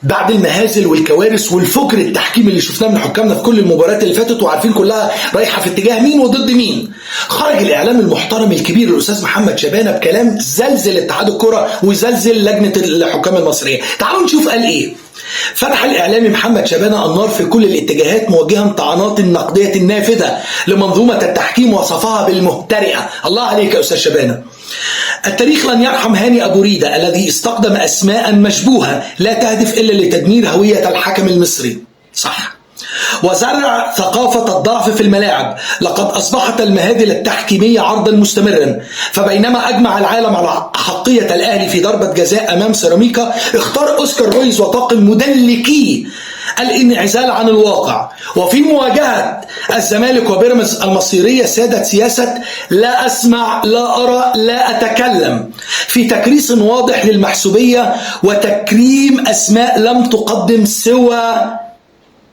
بعد المهازل والكوارث والفجر التحكيم اللي شفناه من حكامنا في كل المباريات اللي فاتت وعارفين كلها رايحه في اتجاه مين وضد مين، خرج الاعلام المحترم الكبير الاستاذ محمد شبانه بكلام زلزل اتحاد الكره وزلزل لجنه الحكام المصريه. تعالوا نشوف قال ايه. فتح الاعلامي محمد شبانه النار في كل الاتجاهات موجها طعنات نقديه نافذه لمنظومه التحكيم وصفها بالمهترئه. الله عليك يا استاذ شبانه. التاريخ لن يرحم هاني أبو ريدة الذي استخدم أسماء مشبوهة لا تهدف إلا لتدمير هوية الحكم المصري. صح. وزرع ثقافة الضعف في الملاعب. لقد أصبحت المهازل التحكيمية عرضا مستمرا، فبينما أجمع العالم على حقية الأهلي في ضربة جزاء أمام سيراميكا، اختار أوسكار رويز وطاقم مدلكي الانعزال عن الواقع. وفي مواجهة الزمالك وبيراميدز المصيرية سادت سياسة لا أسمع لا أرى لا أتكلم، في تكريس واضح للمحسوبية وتكريم أسماء لم تقدم سوى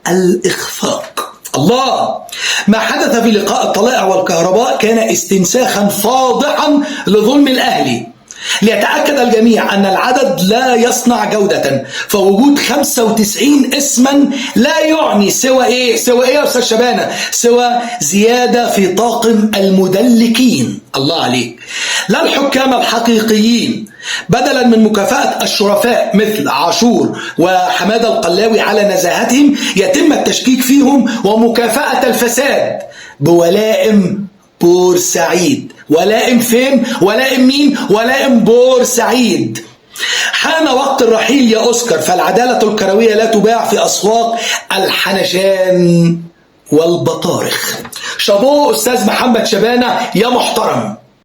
الإخفاق. الله. ما حدث في لقاء الطلائع والكهرباء كان استنساخا فاضحا لظلم الأهلي. ليتأكد الجميع أن العدد لا يصنع جودة، فوجود 95 اسما لا يعني سوى إيه يا أستاذ شبانة؟ سوى زيادة في طاقم المدلكين. الله عليك. لا الحكام الحقيقيين. بدلا من مكافأة الشرفاء مثل عاشور وحمادة القلاوي على نزاهتهم، يتم التشكيك فيهم ومكافأة الفساد بولائم بورسعيد. ولائم فين؟ ولائم مين؟ ولائم بورسعيد. حان وقت الرحيل يا أوسكار، فالعدالة الكروية لا تباع في أسواق الحنشان والبطارخ. شابوه أستاذ محمد شبانة يا محترم.